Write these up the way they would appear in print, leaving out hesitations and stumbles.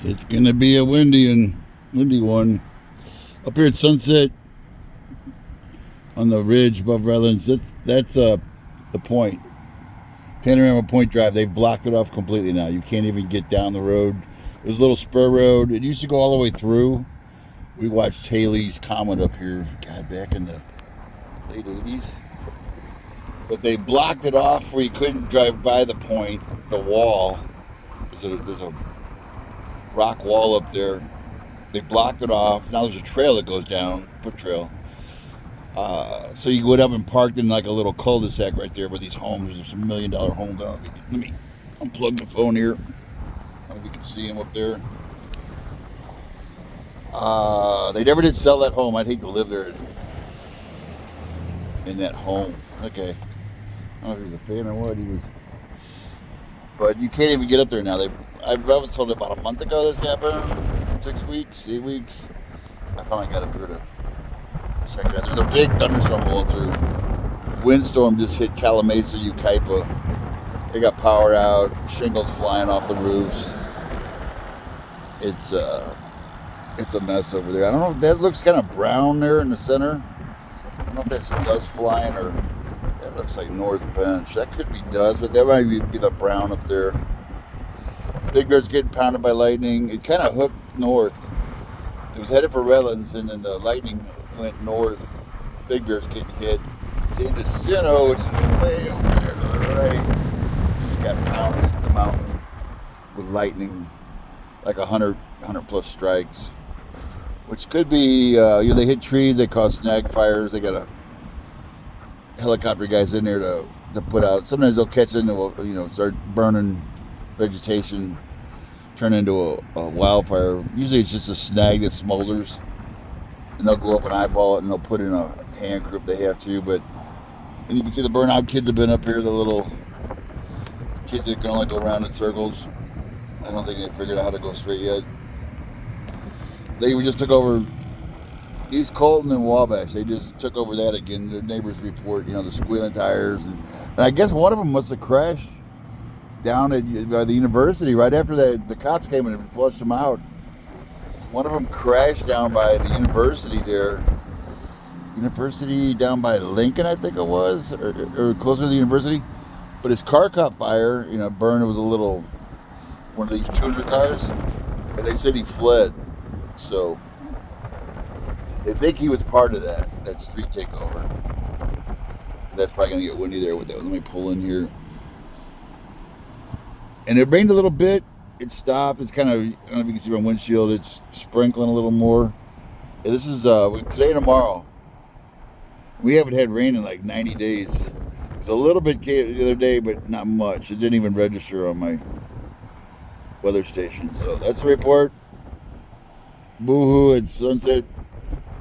It's gonna be a windy one up here at Sunset on the ridge above Redlands. That's the point, Panorama Point Drive. They've blocked it off completely now. You can't even get down the road. There's a little spur road. It used to go all the way through. We watched Haley's Comet up here, God, back in the late '80s. But they blocked it off where you couldn't drive by the point, the wall. There's a rock wall up there. They blocked it off. Now there's a trail that goes down, foot trail. So you went up and parked in like a little cul-de-sac right there with these homes. There's some $1 million homes. Let me unplug the phone here. I don't know if you can see them up there. They never did sell that home. I'd hate to live there in that home. Okay. I don't know if he was a fan or what. He was. But you can't even get up there now. I was told about a month ago this happened. 6 weeks, 8 weeks. I finally got up here to check it out. There's a big thunderstorm going through. Windstorm just hit Calamasa, Ukaipa. They got power out. Shingles flying off the roofs. It's a mess over there. I don't know if that looks kind of brown there in the center. I don't know if that's dust flying or that looks like North Bench. That could be dust, but that might be the brown up there. Big Bear's getting pounded by lightning. It kind of hooked north. It was headed for Redlands, and then the lightning went north. Big Bear's getting hit. San Jacinto, which is way over there to the right, just got pounded the mountain with lightning, like 100 plus strikes. Which could be, they hit trees, they cause snag fires. They got a helicopter guys in there to put out. Sometimes they'll catch into start burning vegetation, turn into a wildfire. Usually it's just a snag that smolders, and they'll go up and eyeball it, and they'll put in a hand crew if they have to. And you can see the burnout kids have been up here. The little kids that can only go around in circles. I don't think they figured out how to go straight yet. They just took over East Colton and Wabash. They just took over that again. Their neighbors report, the squealing tires. And I guess one of them must have crashed down at the university right after the cops came in and flushed them out. One of them crashed down by the university there. University down by Lincoln, I think it was, or closer to the university. But his car caught fire. Burned. It was one of these tuner cars. And they said he fled. So they think he was part of that street takeover. That's probably going to get windy there with that. Let me pull in here. And it rained a little bit. It stopped. It's kind of, I don't know if you can see my windshield. It's sprinkling a little more. And this is today and tomorrow. We haven't had rain in like 90 days. It was a little bit the other day, but not much. It didn't even register on my weather station. So that's the report. Boohoo at Sunset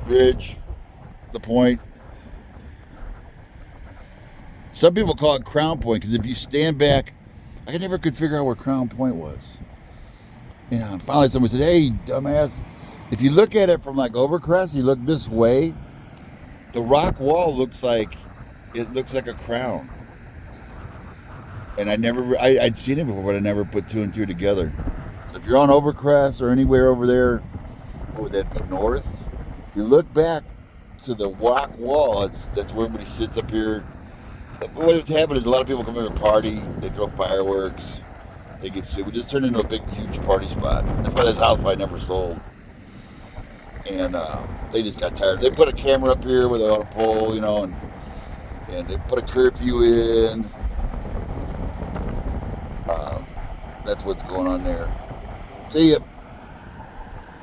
Ridge, the point. Some people call it Crown Point because if you stand back, I never could figure out where Crown Point was. Finally somebody said, "Hey, dumbass, if you look at it from like Overcrest, you look this way, the rock wall looks like a crown." And I'd seen it before, but I never put two and two together. So if you're on Overcrest or anywhere over there, what would that be, north? If you look back to the rock wall, that's where everybody sits up here. What's happened is a lot of people come here to party. They throw fireworks. They get sick. We just turned into a big, huge party spot. That's why this house probably never sold. And they just got tired. They put a camera up here with on a pole, and they put a curfew in. That's what's going on there. See ya.